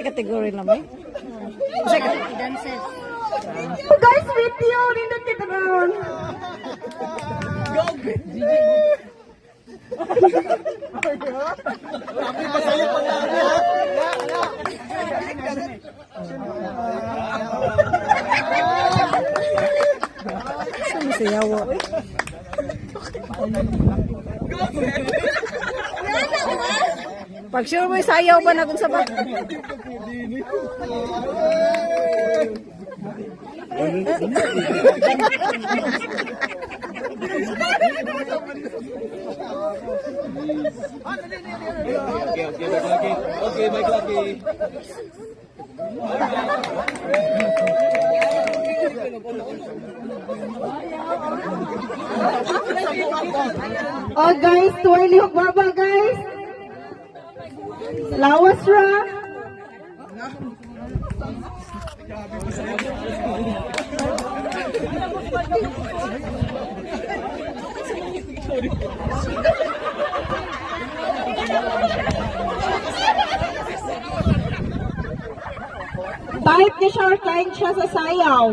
category na may? Dances. Oh, guys, with you. Nindot kita ron. Saan siyawa? Pag sure mo sayaw ba na kung sa ba? Okay, baik lagi. Oh, guys, tuwai lihok baba, guys. Lawas ra. Type ni Shark Line siya sa sayaw.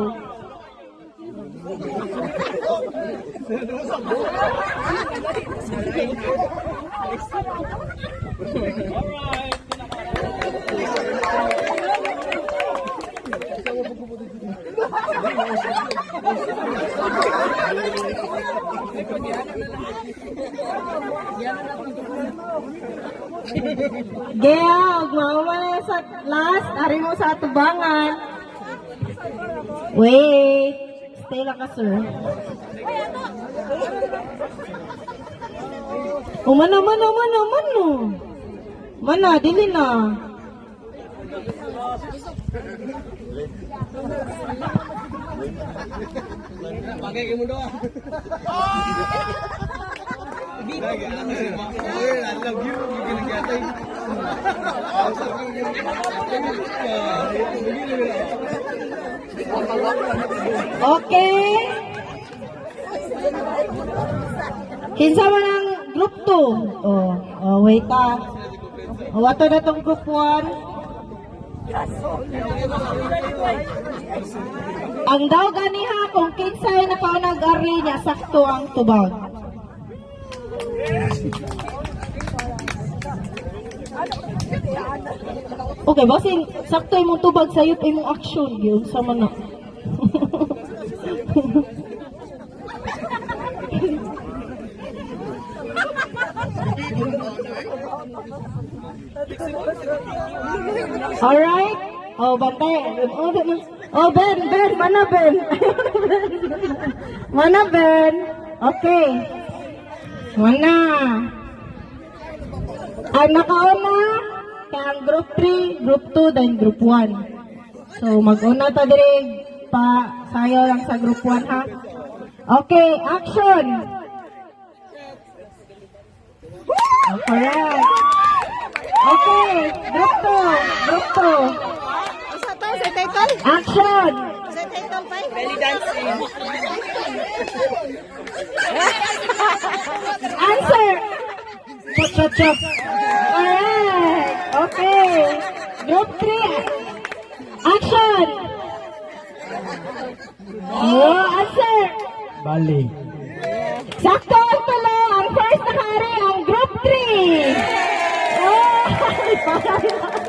Geog, mawala sa last. Ari mo sa atubangan. Wait. Stay lang ka, sir. Oh, mana. Mana, dili na. Pakai ke mundo. I love you. You gonna get it. Okay. Kinsa man ang group 2? Oh, wait ah. Wato na tong group 1. Ang daw ganiha kung kinsay nakaunag-ari niya sakto ang tubag. Okay, basin sakto imong tubag sayop imong action gyud sa man na. Alright. Oh, bantay. Oh, Ben. Mana Ben? Mana Ben? Okay. Mana? Ang nakauna, kaya ang group 3, group 2, then group 1. So, mag-una ta diri pa sayo lang sa group 1, ha? Okay, action! Oh, correct. Okay, group 2. Sa to, sa title? Action! Sa title pa? Belly dancing. Answer! Chop. Alright. Okay. Group 3. Action! Oh, answer! Balik. Sakto ang tulo. Ang first na hari ang group 3. Oh, parang